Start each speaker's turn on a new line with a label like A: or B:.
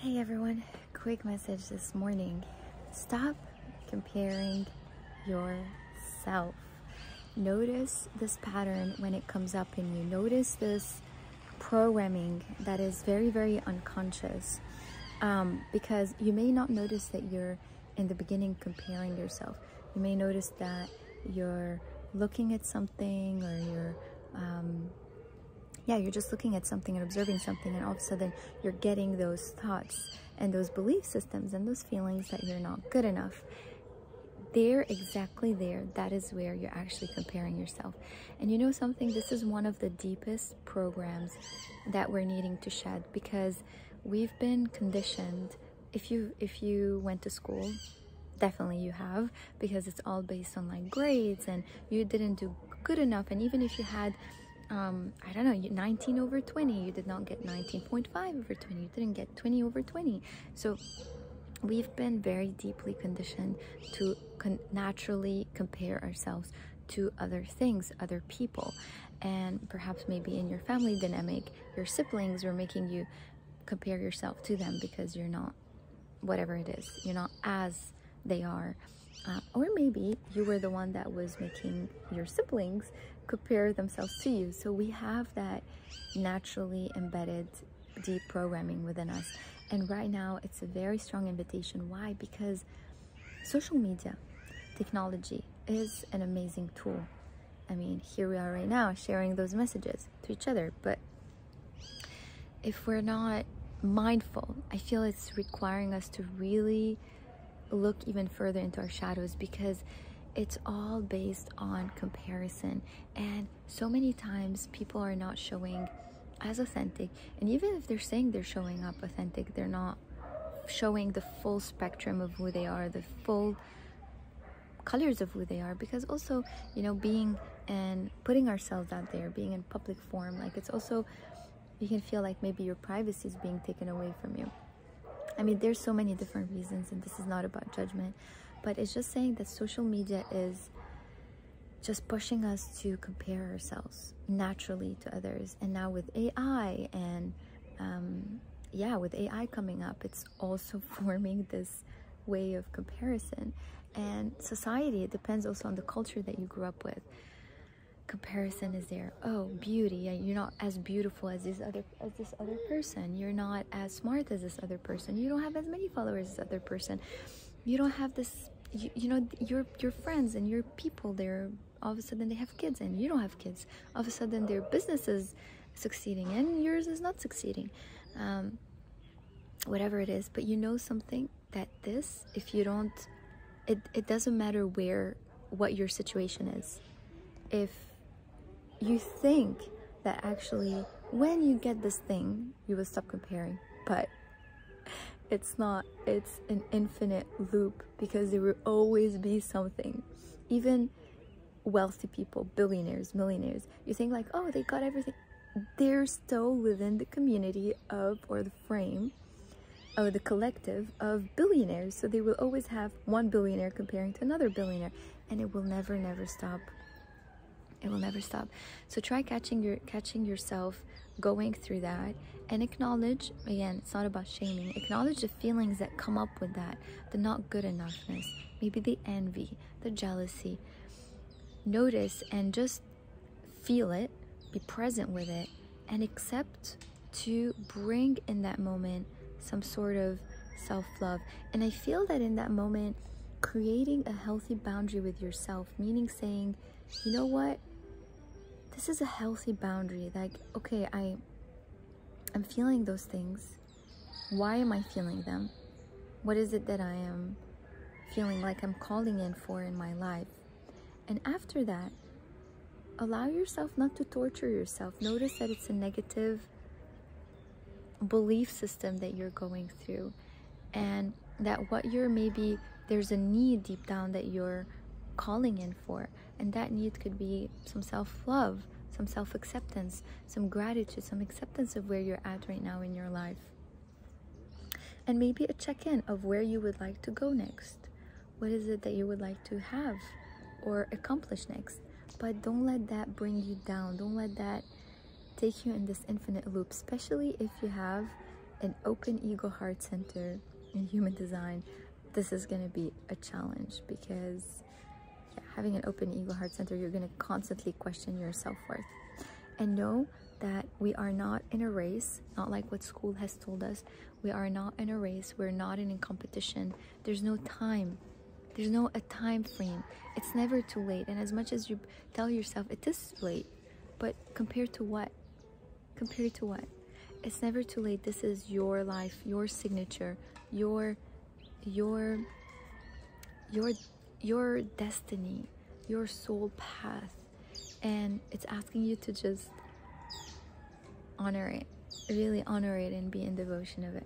A: Hey everyone, quick message this morning. Stop comparing yourself. Notice this pattern when it comes up in you. Notice this programming that is very, very unconscious. Because you may not notice that you're in the beginning comparing yourself. You may notice that you're looking at something, or you're just looking at something and observing something, and all of a sudden you're getting those thoughts and those belief systems and those feelings that you're not good enough. They're exactly there. That is where you're actually comparing yourself. And you know something? This is one of the deepest programs that we're needing to shed, because we've been conditioned. If you went to school, definitely you have, because it's all based on like grades, and you didn't do good enough. And even if you had I don't know, 19 over 20, you did not get 19.5 over 20, you didn't get 20 over 20. So we've been very deeply conditioned to naturally compare ourselves to other things, other people. And perhaps maybe in your family dynamic, your siblings were making you compare yourself to them because you're not, whatever it is, you're not as they are. Or maybe you were the one that was making your siblings compare themselves to you. So we have that naturally embedded deep programming within us. And right now it's a very strong invitation. Why? Because social media, technology is an amazing tool. I mean, here we are right now sharing those messages to each other. But if we're not mindful, I feel it's requiring us to really look even further into our shadows, because it's all based on comparison. And so many times people are not showing as authentic, and even if they're saying they're showing up authentic, they're not showing the full spectrum of who they are, the full colors of who they are. Because also, you know, being and putting ourselves out there, being in public form, like, it's also, you can feel like maybe your privacy is being taken away from you. I mean, there's so many different reasons, and this is not about judgment, but it's just saying that social media is just pushing us to compare ourselves naturally to others. And now with AI and with AI coming up, it's also forming this way of comparison. And society, it depends also on the culture that you grew up with. Comparison is there. Oh, beauty, you're not as beautiful as this other person, you're not as smart as this other person, you don't have as many followers as this other person, you don't have this, you know, your friends and your people, they're all of a sudden they have kids and you don't have kids. All of a sudden their business is succeeding and yours is not succeeding. Whatever it is. But you know something, that this, if you don't, it doesn't matter what your situation is. If you think that actually when you get this thing you will stop comparing, but it's not. It's an infinite loop, because there will always be something. Even wealthy people, billionaires, millionaires, you think like, oh, they got everything, they're still within the community of, or the frame of the collective of billionaires. So they will always have one billionaire comparing to another billionaire, and it will never stop. It will never stop. So try catching yourself going through that, and acknowledge, again, it's not about shaming, acknowledge the feelings that come up with that, the not good enoughness, maybe the envy, the jealousy. Notice and just feel it, be present with it, and accept to bring in that moment some sort of self-love. And I feel that in that moment, creating a healthy boundary with yourself, meaning saying, you know what, this is a healthy boundary. Like, okay, I'm feeling those things. Why am I feeling them? What is it that I am feeling like I'm calling in for in my life? And after that, allow yourself not to torture yourself. Notice that it's a negative belief system that you're going through, and that what you're, maybe there's a need deep down that you're calling in for, and that need could be some self-love, some self-acceptance, some gratitude, some acceptance of where you're at right now in your life, and maybe a check-in of where you would like to go next. What is it that you would like to have or accomplish next? But don't let that bring you down. Don't let that take you in this infinite loop, especially if you have an open ego heart center in human design, this is going to be a challenge, because having an open ego heart center, you're going to constantly question your self-worth. And know that we are not in a race, not like what school has told us. We are not in a race. We're not in a competition. There's no time. There's no a time frame. It's never too late. And as much as you tell yourself it is late, but compared to what? Compared to what? It's never too late. This is your life, your signature, your destiny, your soul path. And it's asking you to just honor it, really honor it, and be in devotion of it.